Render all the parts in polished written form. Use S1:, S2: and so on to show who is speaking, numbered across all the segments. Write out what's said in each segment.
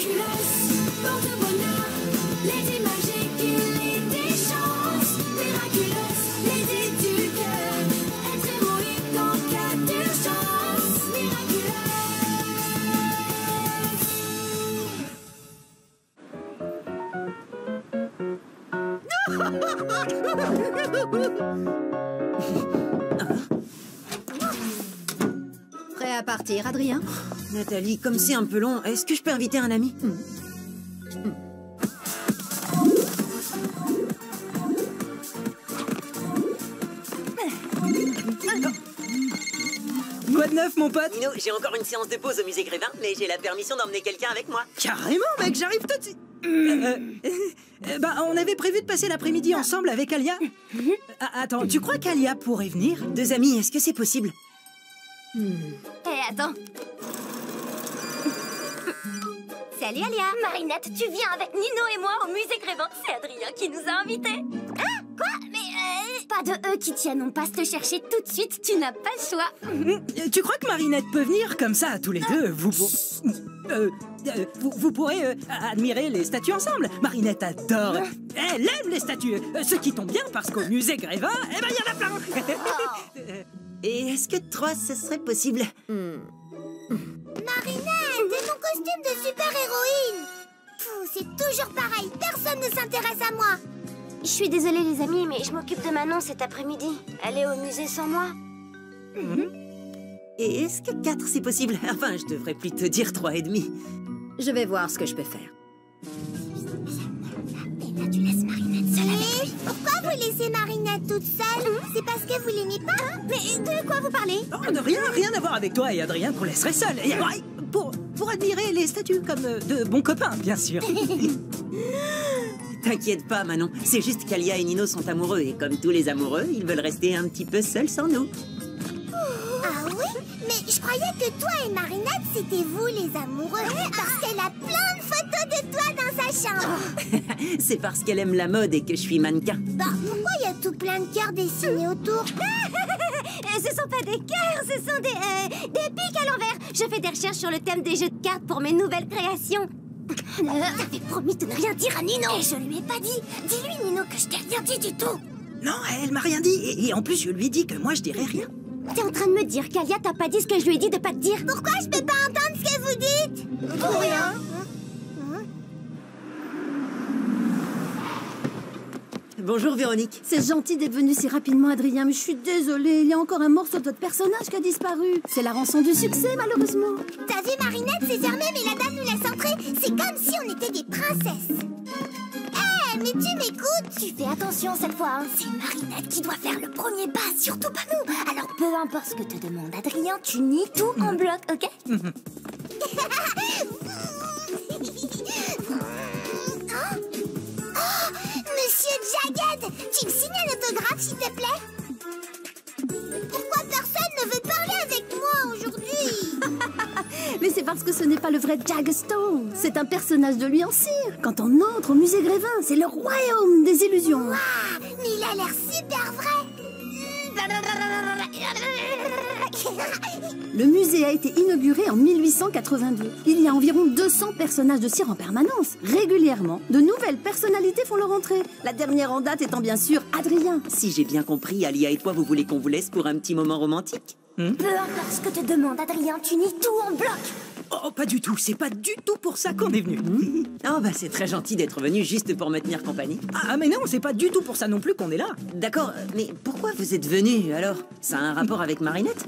S1: Miraculous, porte-bonheur, l'été magique et l'été chance. Miraculous, l'été du cœur, être héroïque en cas d'urgence.
S2: Prêt à partir, Adrien?
S3: Nathalie, comme c'est un peu long, est-ce que je peux inviter un ami?
S4: Quoi de neuf, mon pote?
S3: Nino, j'ai encore une séance de pause au musée Grévin, mais j'ai la permission d'emmener quelqu'un avec moi.
S4: Carrément, mec, j'arrive tout de suite. On avait prévu de passer l'après-midi ensemble avec Alia. Attends, tu crois qu'Alia pourrait venir?
S3: 2 amis, est-ce que c'est possible?
S5: Attends. Salut Alia. Marinette, tu viens avec Nino et moi au musée Grévin. C'est Adrien qui nous a invités. Hein? Quoi? Mais pas de eux qui tiennent, on passe te chercher tout de suite, tu n'as pas le choix.
S4: Tu crois que Marinette peut venir? Comme ça, tous les deux, vous pourrez admirer les statues ensemble. Marinette adore. Elle aime les statues. Ce qui tombe bien parce qu'au musée Grévin, il y en a plein.
S3: Et est-ce que 3, ce serait possible?
S5: Marinette, et mon costume de super-héroïne. C'est toujours pareil, personne ne s'intéresse à moi. Je suis désolée les amis, mais je m'occupe de Manon cet après-midi. Elle est au musée sans moi.
S3: Et est-ce que 4, c'est possible? Enfin, je devrais plutôt dire 3 et demi.
S2: Je vais voir ce que je peux faire.
S5: Et là, tu laisses Marinette seule avec lui. Pourquoi vous laissez Marinette toute seule? C'est parce que vous l'aimez pas? Mais de quoi vous parlez?
S4: Rien à voir avec toi et Adrien qu'on laisserait seul. Et, pour admirer les statues comme de bons copains, bien sûr.
S3: T'inquiète pas, Manon. C'est juste qu'Alia et Nino sont amoureux et comme tous les amoureux, ils veulent rester un petit peu seuls sans nous.
S5: Ah oui? Mais je croyais que toi et Marinette, c'était vous les amoureux. Parce qu'elle a plein de photos de toi dans sa chambre.
S3: C'est parce qu'elle aime la mode et que je suis mannequin.
S5: Pourquoi il y a tout plein de cœurs dessinés autour? Ce sont pas des cœurs, ce sont des pics à l'envers. Je fais des recherches sur le thème des jeux de cartes pour mes nouvelles créations. T'avais promis de ne rien dire à Nino. Et je lui ai pas dit. Dis-lui, Nino, que je t'ai rien dit du tout.
S4: Non, elle m'a rien dit. Et en plus, je lui ai dit que moi, je dirais rien.
S5: T'es en train de me dire qu'Alia t'a pas dit ce que je lui ai dit de pas te dire? Pourquoi je peux pas entendre ce que vous dites? Pour rien.
S3: Bonjour, Véronique.
S2: C'est gentil d'être venu si rapidement, Adrien, mais je suis désolée. Il y a encore un morceau de votre personnage qui a disparu. C'est la rançon du succès, malheureusement.
S5: T'as vu, Marinette, c'est fermé, mais la dame nous laisse entrer. C'est comme si on était des princesses. Mais tu m'écoutes? Tu fais attention cette fois, hein. C'est Marinette qui doit faire le premier pas, surtout pas nous. Alors peu importe ce que te demande Adrien, tu nies tout en bloc, ok? Monsieur Jagged, tu me signes un autographe, s'il te plaît? Pourquoi personne ne veut parler avec moi aujourd'hui?
S2: Mais c'est parce que ce n'est pas le vrai Jagstone. C'est un personnage de lui en cire. Quand on entre au musée Grévin, c'est le royaume des illusions.
S5: Waouh, mais il a l'air super vrai.
S2: Le musée a été inauguré en 1882. Il y a environ 200 personnages de cire en permanence. Régulièrement, de nouvelles personnalités font leur entrée. La dernière en date étant bien sûr Adrien.
S3: Si j'ai bien compris, Alia et toi, vous voulez qu'on vous laisse pour un petit moment romantique?
S5: Peu importe ce que te demande Adrien, tu nies tout en bloc.
S4: Oh, pas du tout. C'est pas du tout pour ça qu'on est venu.
S3: Oh, c'est très gentil d'être venu juste pour me tenir compagnie.
S4: Ah, mais non, c'est pas du tout pour ça non plus qu'on est là.
S3: D'accord, mais pourquoi vous êtes venu, alors? Ça a un rapport avec Marinette?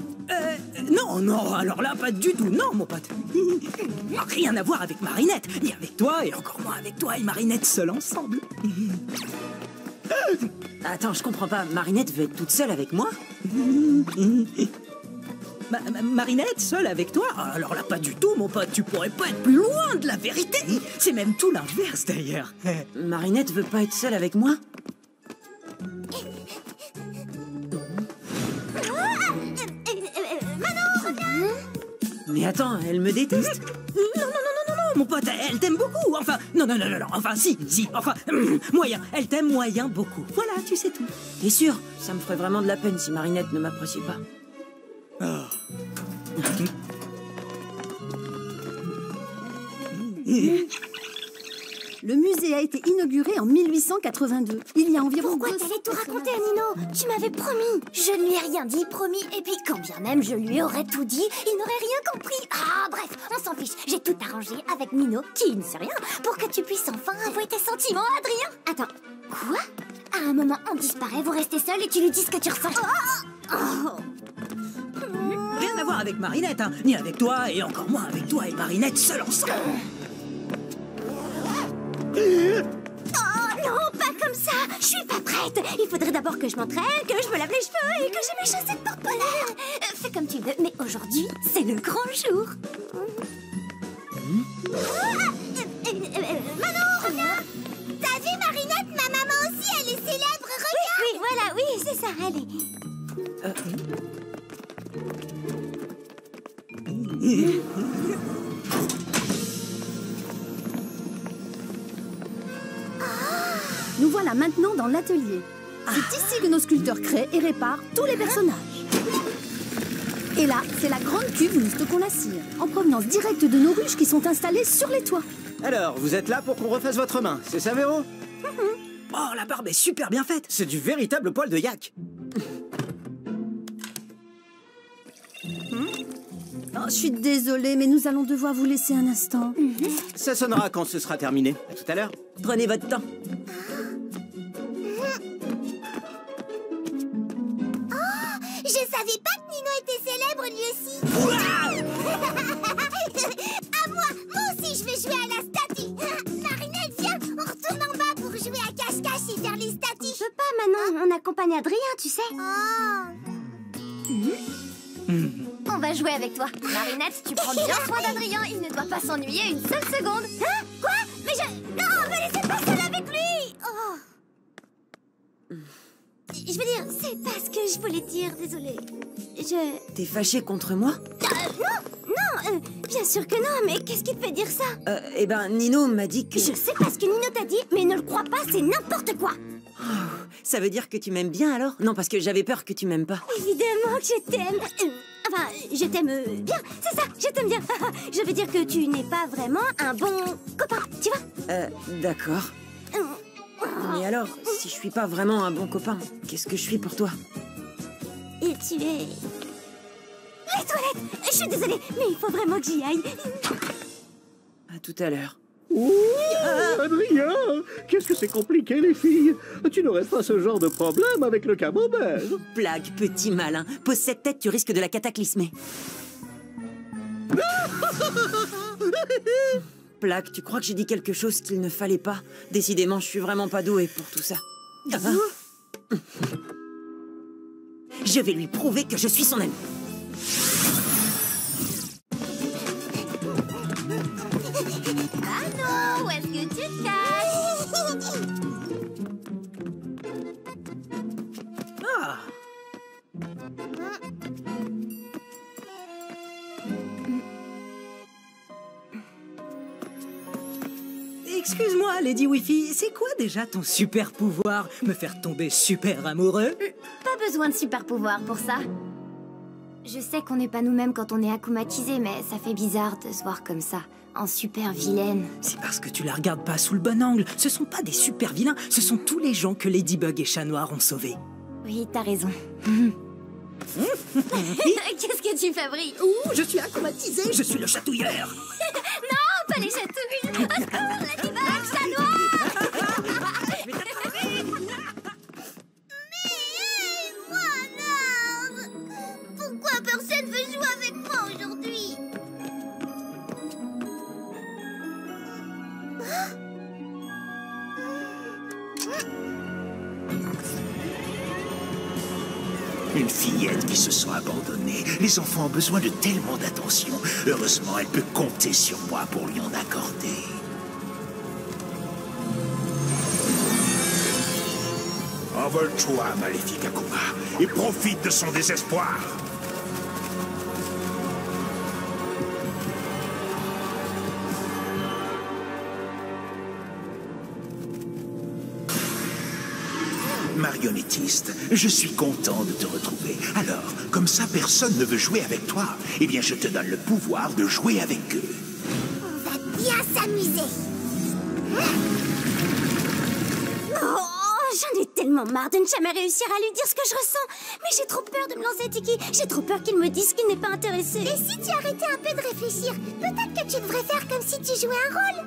S4: Non, alors là, pas du tout. Non, mon pote. Rien à voir avec Marinette, ni avec toi, et encore moins avec toi et Marinette seuls ensemble.
S3: Attends, je comprends pas. Marinette veut être toute seule avec moi?
S4: Marinette, seule avec toi? Alors là, pas du tout, mon pote. Tu pourrais pas être plus loin de la vérité. C'est même tout l'inverse, d'ailleurs.
S3: Marinette veut pas être seule avec moi? Mais attends, elle me déteste?
S4: Non, mon pote, elle t'aime beaucoup. Enfin, non, enfin, si, enfin, moyen. Elle t'aime moyen beaucoup. Voilà, tu sais tout.
S3: T'es sûr? Ça me ferait vraiment de la peine si Marinette ne m'appréciait pas.
S2: Le musée a été inauguré en 1882. Il y a environ
S5: Pourquoi
S2: 200
S5: t'allais tout raconter à Nino? Tu m'avais promis. Je ne lui ai rien dit, promis. Et puis, quand bien même je lui aurais tout dit, il n'aurait rien compris. Ah, bref, on s'en fiche. J'ai tout arrangé avec Nino, qui ne sait rien, pour que tu puisses enfin avouer tes sentiments, Adrien. Attends, quoi? À un moment, on disparaît, vous restez seul et tu lui dis ce que tu ressens.
S4: Rien à voir avec Marinette, hein. Ni avec toi, et encore moins avec toi et Marinette seuls ensemble.
S5: Oh non, pas comme ça. Je suis pas prête. Il faudrait d'abord que je m'entraîne, que je me lave les cheveux et que j'ai mes chaussettes porte-polaires. Fais comme tu veux, mais aujourd'hui, c'est le grand jour. Maman, reviens. T'as vu Marinette? Ma maman aussi, elle est célèbre. Regarde. Oui, voilà, oui, c'est ça, allez.
S2: Nous voilà maintenant dans l'atelier. C'est ici que nos sculpteurs créent et réparent tous les personnages. Et là, c'est la grande cuve où nous stockons la cire, en provenance directe de nos ruches qui sont installées sur les toits.
S6: Alors, vous êtes là pour qu'on refasse votre main, c'est ça, Véro?
S4: Oh, la barbe est super bien faite.
S6: C'est du véritable poil de yak.
S2: Oh, je suis désolée, mais nous allons devoir vous laisser un instant.
S6: Ça sonnera quand ce sera terminé. À tout à l'heure.
S3: Prenez votre temps.
S5: Je savais pas que Nino était célèbre lui aussi. À moi aussi je vais jouer à la statue. Marinette, viens, on retourne en bas pour jouer à cache-cache et faire les statues. Je peux pas maintenant, on accompagne Adrien, tu sais. On va jouer avec toi. Marinette, tu prends bien soin d'Adrien, il ne doit pas s'ennuyer une seule seconde. Hein? Quoi? Mais non, me laissez pas seule avec lui. Je veux dire, c'est pas ce que je voulais dire, désolée.
S3: T'es fâché contre moi?
S5: Non, bien sûr que non, mais qu'est-ce qui te fait dire ça?
S3: Eh ben, Nino m'a dit que...
S5: Je sais pas ce que Nino t'a dit, mais ne le crois pas, c'est n'importe quoi.
S3: Ça veut dire que tu m'aimes bien, alors? Non, parce que j'avais peur que tu m'aimes pas.
S5: Évidemment que je t'aime. Enfin, je t'aime bien, c'est ça, je t'aime bien. Je veux dire que tu n'es pas vraiment un bon copain, tu vois?
S3: D'accord. Mais alors, si je suis pas vraiment un bon copain, qu'est-ce que je suis pour toi?
S5: Et tu es... Les toilettes. Je suis désolée, mais il faut vraiment que j'y aille.
S3: À tout à l'heure.
S7: Adrien, qu'est-ce que c'est compliqué, les filles? Tu n'aurais pas ce genre de problème avec le camembert?
S3: Blague, petit malin. Pose cette tête, tu risques de la cataclysmer. Plaque, tu crois que j'ai dit quelque chose qu'il ne fallait pas? Décidément, je suis vraiment pas douée pour tout ça. Je vais lui prouver que je suis son ami.
S5: Ah non, où est-ce que tu te caches?
S4: Ah. Excuse-moi, Lady Wifi, c'est quoi déjà ton super pouvoir? Me faire tomber super amoureux?
S5: Pas besoin de super pouvoir pour ça. Je sais qu'on n'est pas nous-mêmes quand on est akumatisé, mais ça fait bizarre de se voir comme ça, en super vilaine.
S4: C'est parce que tu la regardes pas sous le bon angle. Ce sont pas des super vilains, ce sont tous les gens que Ladybug et Chat Noir ont sauvés.
S5: Oui, t'as raison. Qu'est-ce que tu fabriques?
S4: Ouh, je suis akumatisé, je suis le chatouilleur.
S5: Non, pas les chatouilles. Au secours, Ladybug, Chat Noir. Pourquoi personne veut jouer avec moi aujourd'hui?
S8: Une fillette qui se sent abandonnée. Les enfants ont besoin de tellement d'attention. Heureusement, elle peut compter sur moi pour lui en accorder. Envole-toi, maléfique Akuma, et profite de son désespoir. Marionnettiste, je suis content de te retrouver. Alors, comme ça personne ne veut jouer avec toi, eh bien je te donne le pouvoir de jouer avec eux.
S5: On va bien s'amuser. Oh, j'en ai tellement marre de ne jamais réussir à lui dire ce que je ressens. Mais j'ai trop peur de me lancer, Tiki. J'ai trop peur qu'il me dise qu'il n'est pas intéressé. Et si tu arrêtais un peu de réfléchir, peut-être que tu devrais faire comme si tu jouais un rôle.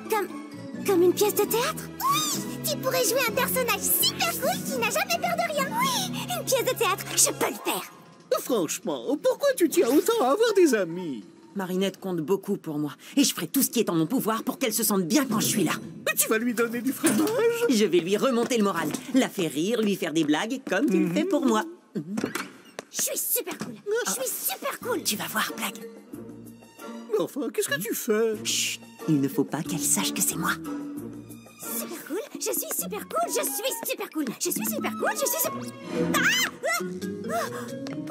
S5: Comme une pièce de théâtre? Oui, tu pourrais jouer un personnage super cool qui n'a jamais peur de rien. Oui, une pièce de théâtre, je peux le faire.
S7: Franchement, pourquoi tu tiens autant à avoir des amis?
S3: Marinette compte beaucoup pour moi. Et je ferai tout ce qui est en mon pouvoir pour qu'elle se sente bien quand je suis là.
S7: Tu vas lui donner du fromage?
S3: Je vais lui remonter le moral. La faire rire, lui faire des blagues, comme tu le fais pour moi.
S5: Je suis super cool. Je suis super cool.
S3: Tu vas voir, Blague.
S7: Mais enfin, qu'est-ce que tu fais?
S3: Chut, il ne faut pas qu'elle sache que c'est moi.
S5: Super cool. Je suis super cool. Je suis super cool. Je suis super cool. Je suis super...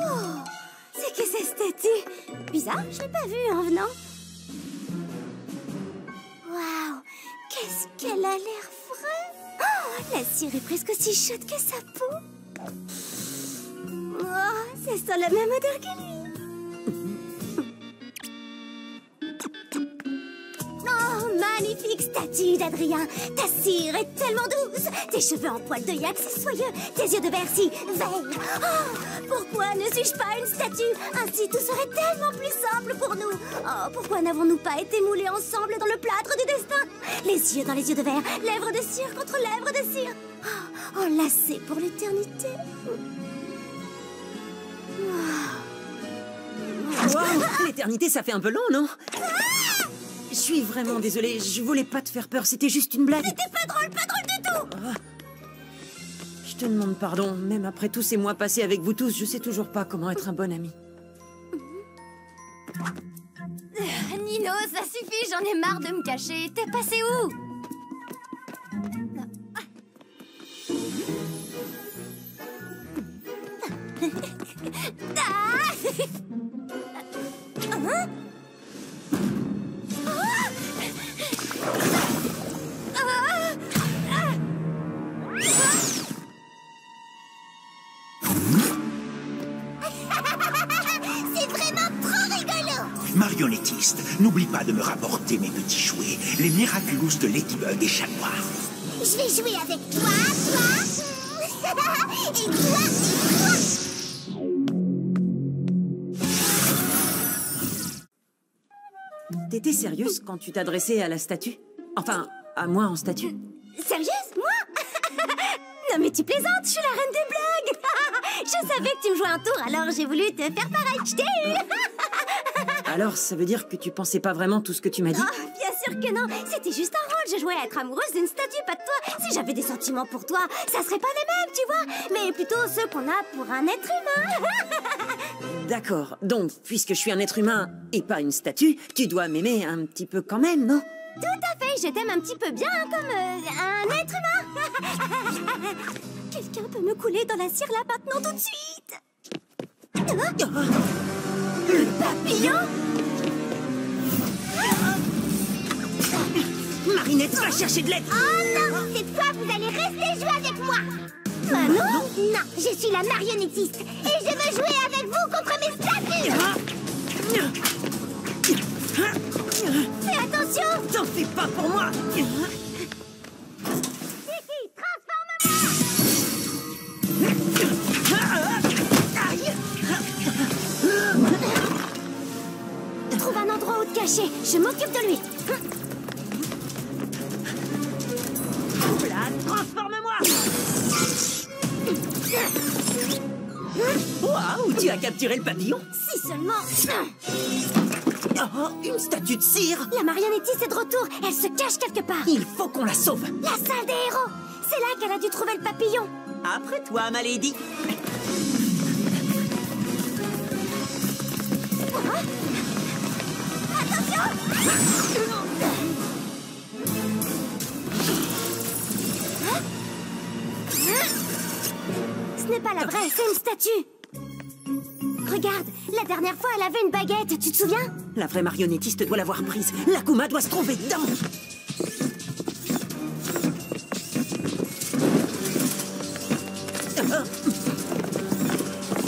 S5: Oh, c'est que cette statue? Bizarre, je l'ai pas vue en venant. Waouh, qu'est-ce qu'elle a l'air vraie. Oh, la cire est presque aussi chaude que sa peau. Oh, ça sent la même odeur que lui. Oh, magnifique statue d'Adrien. Ta cire est tellement douce. Tes cheveux en poil de yak si soyeux. Tes yeux de verre si verts. Oh, pourquoi ne suis-je pas une statue? Ainsi tout serait tellement plus simple pour nous. Oh, pourquoi n'avons-nous pas été moulés ensemble dans le plâtre du destin? Les yeux dans les yeux de verre, lèvres de cire contre lèvres de cire. Oh, enlacés pour l'éternité.
S3: Wow, l'éternité, ça fait un peu long, non? Je suis vraiment désolée, je voulais pas te faire peur, c'était juste une blague.
S5: C'était pas drôle du tout.
S3: Je te demande pardon, même après tous ces mois passés avec vous tous, je sais toujours pas comment être un bon ami.
S2: Nino, ça suffit, j'en ai marre de me cacher. T'es passé où?
S5: C'est vraiment trop rigolo.
S8: Marionnettiste, n'oublie pas de me rapporter mes petits jouets, les Miraculous de Ladybug et Chat Noir.
S5: Je vais jouer avec toi et toi.
S3: T'étais sérieuse quand tu t'adressais à la statue? Enfin, à moi en statue?
S5: Sérieuse, moi? Non mais tu plaisantes, je suis la reine des blagues. Je savais que tu me jouais un tour, alors j'ai voulu te faire pareil. Je t'ai eu.
S3: Alors, ça veut dire que tu pensais pas vraiment tout ce que tu m'as dit?
S5: Oh, bien sûr que non. C'était juste un rôle. Je jouais à être amoureuse d'une statue, pas de toi. Si j'avais des sentiments pour toi, ça serait pas les mêmes, tu vois. Mais plutôt ceux qu'on a pour un être humain.
S3: D'accord. Donc, puisque je suis un être humain et pas une statue, tu dois m'aimer un petit peu quand même, non?
S5: Tout à fait. Je t'aime un petit peu bien comme un être humain. Quelqu'un peut me couler dans la cire là maintenant tout de suite. Le papillon?
S3: Marinette, va chercher de l'aide!
S5: Oh non! Cette fois, vous allez rester jouer avec moi! Ah non? Non, je suis la marionnettiste et je veux jouer avec vous contre mes statues! Fais attention!
S3: T'en fais pas pour moi!
S5: Tiki, transforme-moi! Trouve un endroit où te cacher, je m'occupe de lui!
S3: Transforme-moi! Waouh, tu as capturé le papillon?
S5: Si seulement...
S3: Oh, une statue de cire!
S5: La marionnettiste est de retour, elle se cache quelque part!
S3: Il faut qu'on la sauve!
S5: La salle des héros! C'est là qu'elle a dû trouver le papillon!
S3: Après toi, ma lady!
S5: Ce n'est pas la vraie, c'est une statue. Regarde, la dernière fois, elle avait une baguette, tu te souviens?
S3: La vraie marionnettiste doit l'avoir prise. L'Akuma doit se trouver dedans.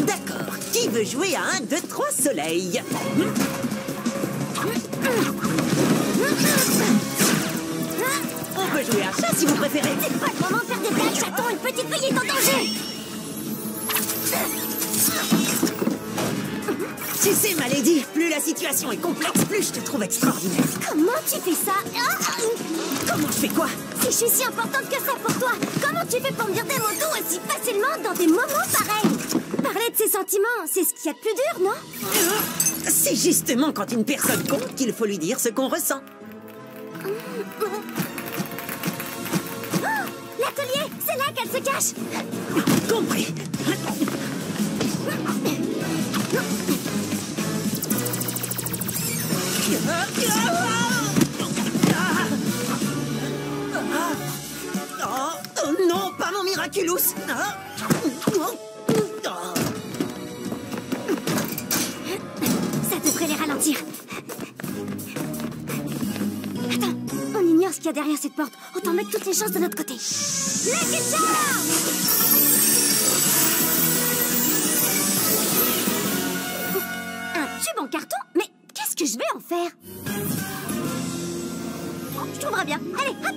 S3: D'accord. Qui veut jouer à 1, 2, 3 soleils? peut jouer à chat si vous préférez.
S5: C'est pas le moment de faire des blagues, chaton. Une petite fille est en danger.
S3: Tu sais, ma lady, plus la situation est complexe, plus je te trouve extraordinaire.
S5: Comment tu fais ça?
S3: Comment je fais quoi?
S5: Si je suis si importante que ça pour toi, comment tu fais pour me dire des mots doux aussi facilement dans des moments pareils? Parler de ses sentiments, c'est ce qu'il y a de plus dur, non?
S3: C'est justement quand une personne compte qu'il faut lui dire ce qu'on ressent.
S5: L'atelier, c'est là qu'elle se cache.
S3: Compris. Oh non, pas mon Miraculous.
S5: Ça devrait les ralentir. Attends, on ignore ce qu'il y a derrière cette porte. Autant mettre toutes les chances de notre côté. Lucky Charm! Un tube en carton? Mais qu'est-ce que je vais en faire? Je trouverai bien. Allez, hop!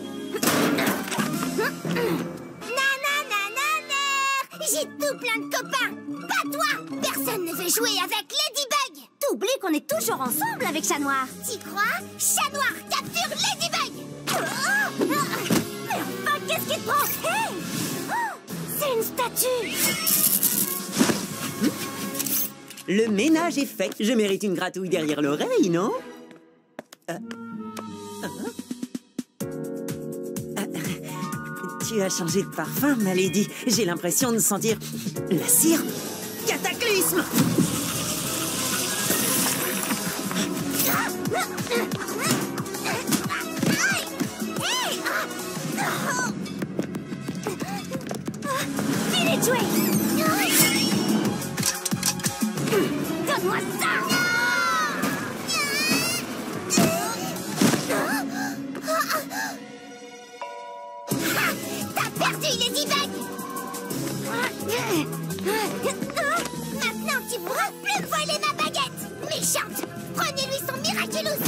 S5: J'ai tout plein de copains. Pas toi. Personne ne veut jouer avec Ladybug. T'oublies qu'on est toujours ensemble avec Chat Noir. T'y crois? Chat Noir capture Ladybug. Mais enfin, qu'est-ce qui te prend? Hey! C'est une statue.
S3: Le ménage est fait. Je mérite une gratouille derrière l'oreille, non? Tu as changé de parfum, ma lady. J'ai l'impression de sentir la cire. Cataclysme!
S5: Finis de jouer. Donne-moi ça. T'as perdu Ladybug. Maintenant tu pourras plus me voler ma baguette. Méchante. Prenez-lui son Miraculous.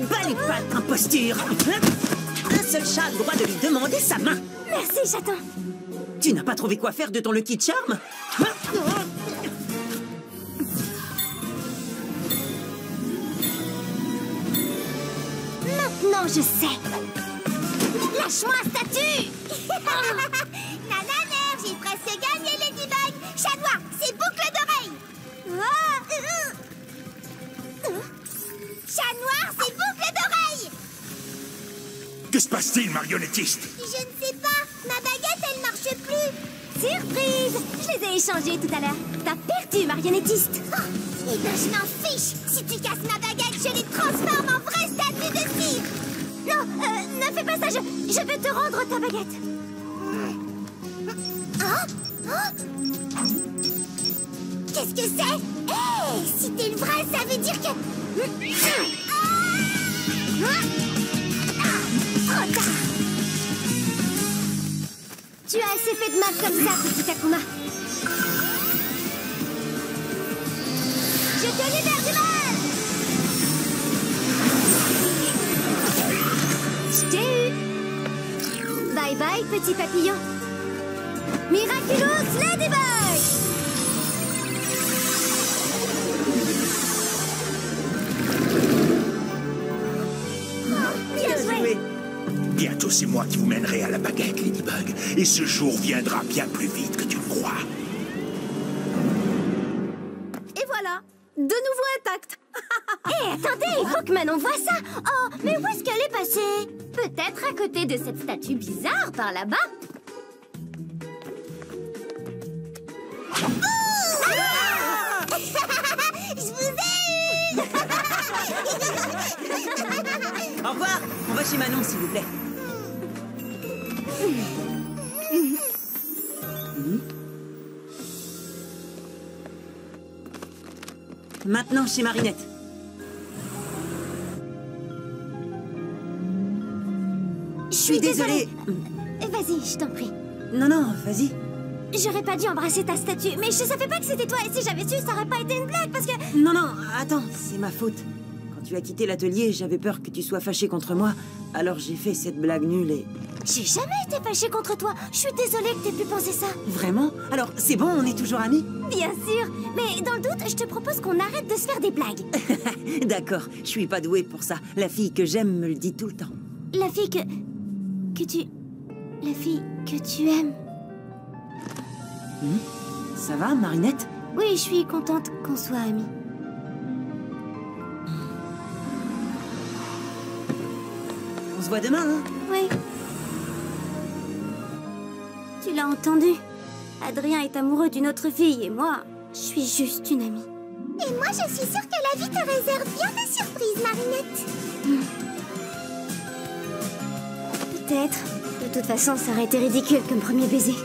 S3: Bas les pattes, imposture! Un seul chat a le droit de lui demander sa main.
S5: Merci, chaton.
S3: Tu n'as pas trouvé quoi faire de ton Lucky Charm?
S5: Maintenant je sais. Lâche-moi, statue. Nananer, j'ai presque gagné Ladybug. Chat Noir, c'est boucle d'oreille. Chat Noir, c'est boucle d'oreille.
S8: Que se passe-t-il, marionnettiste?
S5: Je ne sais pas. Ma baguette, elle marche plus. Surprise. Je les ai échangés tout à l'heure. T'as perdu, marionnettiste. Oh, eh ben, je m'en fiche. Si tu casses ma baguette, je les transforme en vraie statue de cire. Non, ne fais pas ça. Je veux te rendre ta baguette. Qu'est-ce que c'est? Hey, si t'es le vrai, ça veut dire que... Trop tard. Tu as assez fait de mal comme ça, petit Akuma. Je te libère du mal. Je t'ai eu. Bye bye, petit papillon. Miraculous Ladybug. Bien joué.
S8: Bientôt, c'est moi qui vous mènerai à la baguette, Ladybug. Et ce jour viendra bien plus vite que tu le crois.
S2: Et voilà, de nouveau intact.
S5: Hé, attendez, il faut que Manon voie ça. Oh, mais où est-ce qu'elle est passée? Peut-être à côté de cette statue bizarre par là-bas. Je vous ai eu.
S3: Au revoir. On va chez Manon, s'il vous plaît. Maintenant, chez Marinette.
S5: Je suis désolée.
S3: désolée.
S5: Vas-y, je t'en prie.
S3: Non, non, vas-y.
S5: J'aurais pas dû embrasser ta statue, mais je savais pas que c'était toi. Et si j'avais su, ça aurait pas été une blague parce que...
S3: Non, non, attends, c'est ma faute. Quand tu as quitté l'atelier, j'avais peur que tu sois fâché contre moi. Alors j'ai fait cette blague nulle et...
S5: J'ai jamais été fâchée contre toi. Je suis désolée que t'aies pu penser ça.
S3: Vraiment? Alors, c'est bon, on est toujours amis?
S5: Bien sûr. Mais dans le doute, je te propose qu'on arrête de se faire des blagues.
S3: D'accord, je suis pas douée pour ça. La fille que j'aime me le dit tout le temps.
S5: La fille que tu... La fille que tu aimes.
S3: Ça va, Marinette?
S5: Oui, je suis contente qu'on soit amis.
S3: On se voit demain, hein?
S5: Oui. Tu l'as entendu. Adrien est amoureux d'une autre fille et moi, je suis juste une amie. Et moi, je suis sûre que la vie te réserve bien des surprises, Marinette. Peut-être. De toute façon, ça aurait été ridicule comme premier baiser.